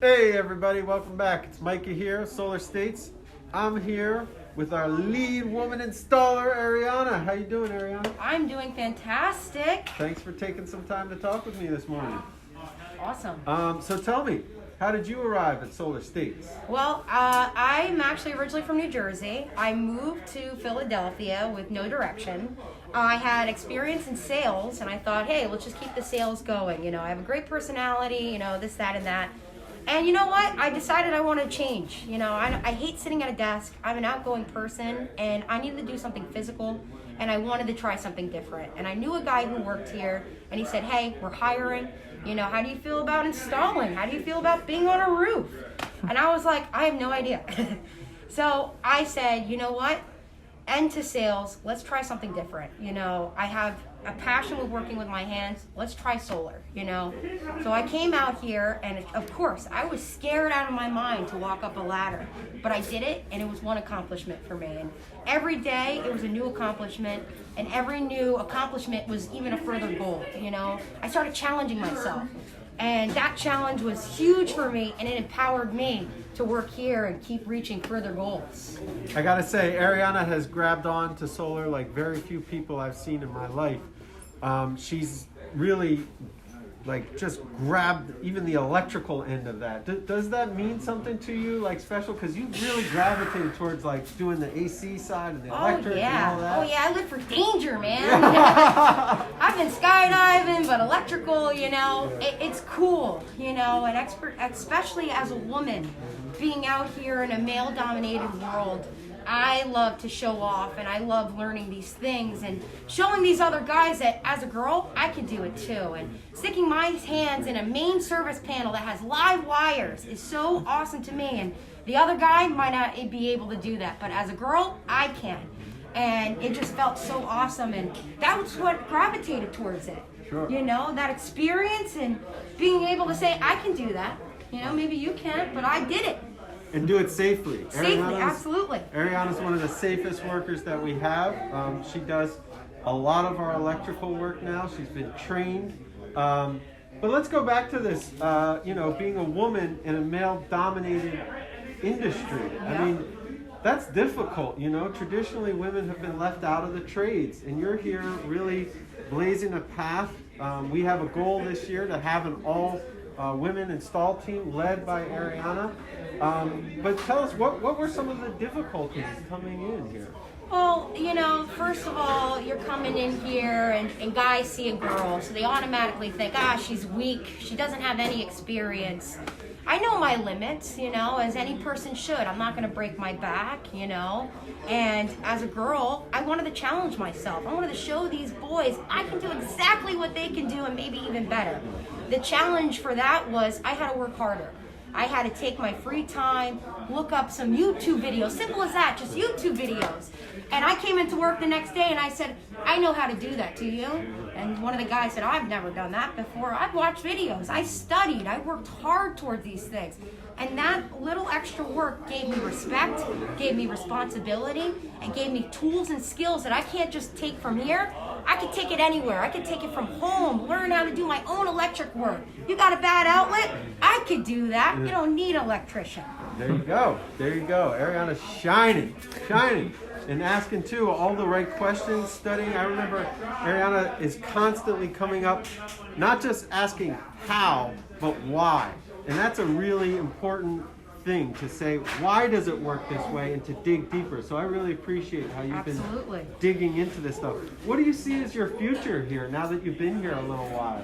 Hey everybody, welcome back. It's Micah here, Solar States. I'm here with our lead woman installer, Arianna. How you doing, Arianna? I'm doing fantastic. Thanks for taking some time to talk with me this morning. Awesome. So tell me, how did you arrive at Solar States? Well, I'm actually originally from New Jersey. I moved to Philadelphia with no direction. I had experience in sales, and I thought, hey, let's just keep the sales going. You know, I have a great personality, you know, this, that, and that. And you know what? I decided I wanted to change. You know, I hate sitting at a desk. I'm an outgoing person, and I needed to do something physical, and I wanted to try something different. And I knew a guy who worked here, and he said, hey, we're hiring. You know, how do you feel about installing? How do you feel about being on a roof? And I was like, I have no idea. So I said, you know what? End to sales. Let's try something different. You know, I have a passion with working with my hands. Let's try solar, you know. So I came out here, and of course, I was scared out of my mind to walk up a ladder. But I did it, and it was one accomplishment for me. And every day, it was a new accomplishment, and every new accomplishment was even a further goal, you know. I started challenging myself. And that challenge was huge for me, and it empowered me to work here and keep reaching further goals. I gotta say, Arianna has grabbed on to solar like very few people I've seen in my life. She's really just grabbed even the electrical end of that. Does that mean something to you, like special? Because you really gravitated towards like doing the AC side and the electric and all that. Oh yeah, I live for danger, man. I've been skydiving, but electrical, you know, it's cool, you know, and especially as a woman, being out here in a male-dominated world. I love to show off, and I love learning these things and showing these other guys that as a girl, I can do it too. And sticking my hands in a main service panel that has live wires is so awesome to me. And the other guy might not be able to do that, but as a girl, I can. And it just felt so awesome, and that was what gravitated towards it. Sure. You know, that experience and being able to say, I can do that. You know, maybe you can't, but I did it. And do it safely. Safely, absolutely. Arianna's one of the safest workers that we have. She does a lot of our electrical work now. She's been trained. But let's go back to this, you know, being a woman in a male-dominated industry. Yeah. I mean, that's difficult, you know. Traditionally, women have been left out of the trades, and you're here really blazing a path. We have a goal this year to have an all-women install team led by Arianna. But tell us, what were some of the difficulties coming in here? Well, you know, first of all, you're coming in here and guys see a girl, so they automatically think, she's weak, she doesn't have any experience. I know my limits, you know, as any person should. I'm not going to break my back, you know. And as a girl, I wanted to challenge myself. I wanted to show these boys I can do exactly what they can do and maybe even better. The challenge for that was I had to work harder. I had to take my free time, look up some YouTube videos, simple as that, just YouTube videos. And I came into work the next day and I said, I know how to do that, do you? And one of the guys said, I've never done that before. I've watched videos, I studied, I worked hard towards these things. And that little extra work gave me respect, gave me responsibility, and gave me tools and skills that I can't just take from here. I could take it anywhere. I could take it from home, learn how to do my own electric work. You got a bad outlet? I could do that. You don't need an electrician. There you go. There you go. Arianna's shining, and asking too all the right questions, studying. I remember Arianna is constantly coming up, not just asking how, but why. And that's a really important thing to say, why does it work this way, and to dig deeper. So I really appreciate how you've been digging into this stuff. What do you see as your future here now that you've been here a little while?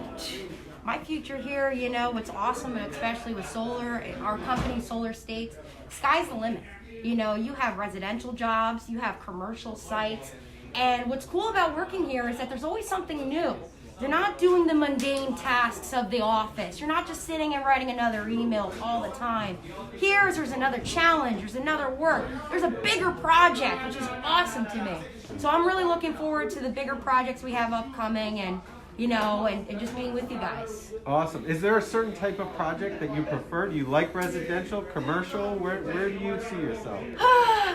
My future here, you know, what's awesome, and especially with solar, our company, Solar States, sky's the limit. You know, you have residential jobs, you have commercial sites, and what's cool about working here is that there's always something new. You're not doing the mundane tasks of the office. You're not just sitting and writing another email all the time. There's another challenge, there's another work, there's a bigger project, which is awesome to me. So I'm really looking forward to the bigger projects we have upcoming, and and just being with you guys. Awesome. Is there a certain type of project that you prefer? Do you like residential, commercial? Where do you see yourself?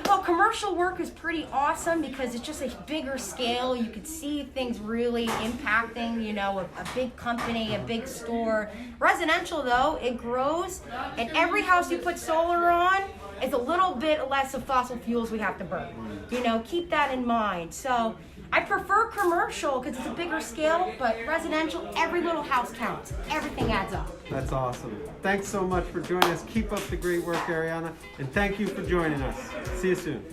Well, commercial work is pretty awesome because it's just a bigger scale. You can see things really impacting, a big company, a big store. Residential, though, it grows, and every house you put solar on, it's a little bit less of fossil fuels we have to burn. Keep that in mind. So I prefer commercial because it's a bigger scale, but residential, every little house counts. Everything adds up. That's awesome. Thanks so much for joining us. Keep up the great work, Arianna, and thank you for joining us. See you soon.